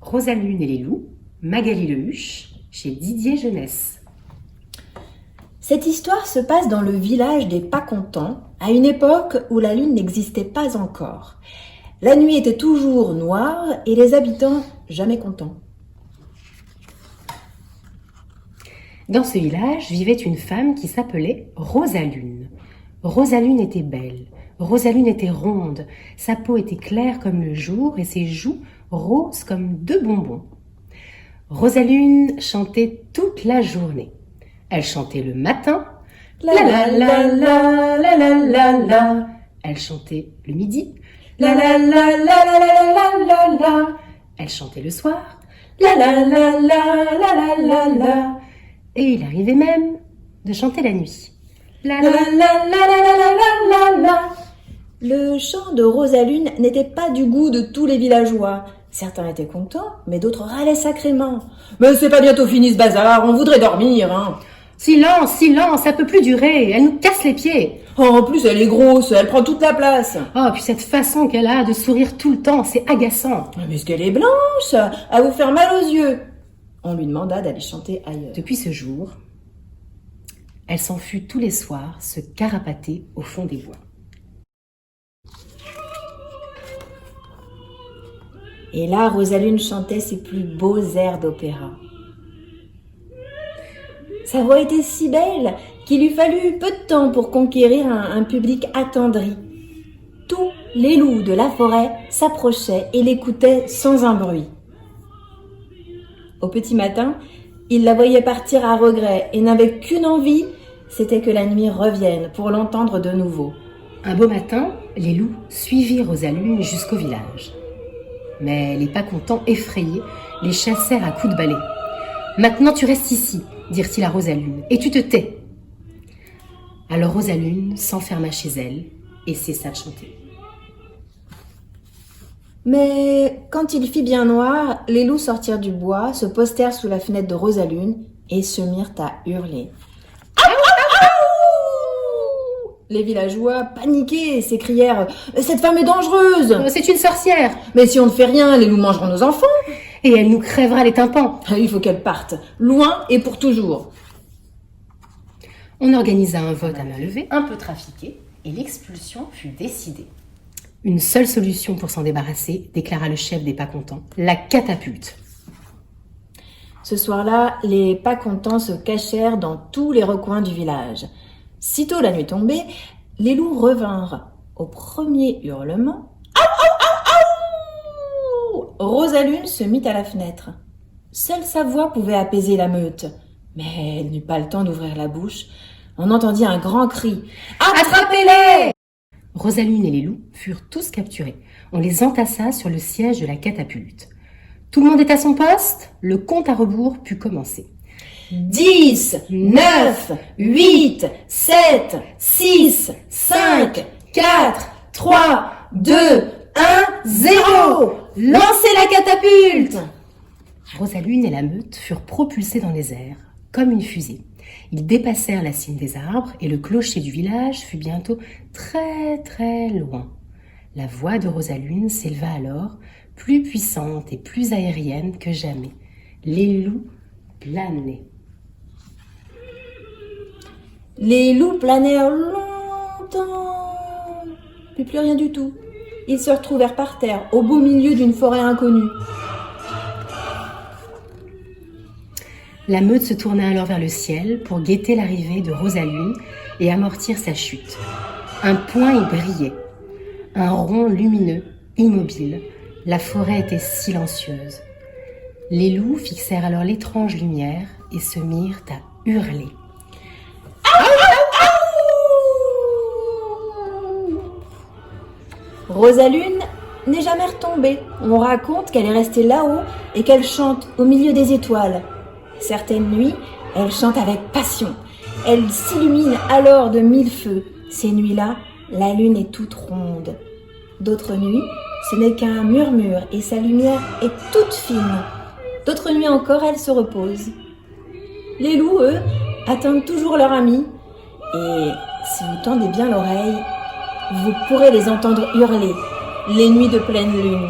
Rosalune et les loups, Magali le Huche, chez Didier Jeunesse. Cette histoire se passe dans le village des Pas-Contents, à une époque où la lune n'existait pas encore. La nuit était toujours noire et les habitants jamais contents. Dans ce village vivait une femme qui s'appelait Rosalune. Rosalune était belle, Rosalune était ronde, sa peau était claire comme le jour et ses joues roses comme deux bonbons. Rosalune chantait toute la journée. Elle chantait le matin, la la la la la la la la. Elle chantait le midi, la la la la la la la la la. Elle chantait le soir, la la la la la la la la. Et il arrivait même de chanter la nuit. La la la la la la la la la. Le chant de Rosalune n'était pas du goût de tous les villageois. Certains étaient contents, mais d'autres râlaient sacrément. « Mais c'est pas bientôt fini ce bazar, on voudrait dormir, hein !» Silence, silence, ça peut plus durer, elle nous casse les pieds. Oh, en plus, elle est grosse, elle prend toute la place. Oh, puis cette façon qu'elle a de sourire tout le temps, c'est agaçant. Mais est-ce qu'elle est blanche, à vous faire mal aux yeux. On lui demanda d'aller chanter ailleurs. Depuis ce jour, elle s'en fut tous les soirs se carapater au fond des bois. Et là, Rosalune chantait ses plus beaux airs d'opéra. Sa voix était si belle qu'il lui fallut peu de temps pour conquérir un public attendri. Tous les loups de la forêt s'approchaient et l'écoutaient sans un bruit. Au petit matin, ils la voyaient partir à regret et n'avaient qu'une envie, c'était que la nuit revienne pour l'entendre de nouveau. Un beau matin, les loups suivirent Rosalune jusqu'au village. Mais les Pas-Contents, effrayés, les chassèrent à coups de balai. « Maintenant tu restes ici », dirent-ils à Rosalune, « et tu te tais ». Alors Rosalune s'enferma chez elle et cessa de chanter. Mais quand il fit bien noir, les loups sortirent du bois, se postèrent sous la fenêtre de Rosalune et se mirent à hurler. Les villageois, paniqués, s'écrièrent « Cette femme est dangereuse !»« C'est une sorcière !»« Mais si on ne fait rien, les loups mangeront nos enfants !»« Et elle nous crèvera les tympans !»« Il faut qu'elle parte, loin et pour toujours !» On organisa un vote à main levée, un peu trafiqué, et l'expulsion fut décidée. Une seule solution pour s'en débarrasser, déclara le chef des Pas-Contents, la catapulte. Ce soir-là, les Pas-Contents se cachèrent dans tous les recoins du village. Sitôt la nuit tombée, les loups revinrent. Au premier hurlement, Rosalune se mit à la fenêtre. Seule sa voix pouvait apaiser la meute. Mais elle n'eut pas le temps d'ouvrir la bouche. On entendit un grand cri. « Attrapez-les » Rosalune et les loups furent tous capturés. On les entassa sur le siège de la catapulte. Tout le monde est à son poste, le compte à rebours put commencer. 10, 9, 8, 7, 6, 5, 4, 3, 2, 1, 0 ! Lancez la catapulte ! Rosalune et la meute furent propulsés dans les airs, comme une fusée. Ils dépassèrent la cime des arbres et le clocher du village fut bientôt très très loin. La voix de Rosalune s'éleva alors, plus puissante et plus aérienne que jamais. Les loups planaient. Les loups planèrent longtemps, puis plus rien du tout. Ils se retrouvèrent par terre, au beau milieu d'une forêt inconnue. La meute se tourna alors vers le ciel pour guetter l'arrivée de Rosalune et amortir sa chute. Un point y brillait, un rond lumineux, immobile. La forêt était silencieuse. Les loups fixèrent alors l'étrange lumière et se mirent à hurler. Rosalune n'est jamais retombée. On raconte qu'elle est restée là-haut et qu'elle chante au milieu des étoiles. Certaines nuits, elle chante avec passion. Elle s'illumine alors de 1000 feux. Ces nuits-là, la lune est toute ronde. D'autres nuits, ce n'est qu'un murmure et sa lumière est toute fine. D'autres nuits encore, elle se repose. Les loups, eux, attendent toujours leur ami. Et si vous tendez bien l'oreille, vous pourrez les entendre hurler les nuits de pleine lune.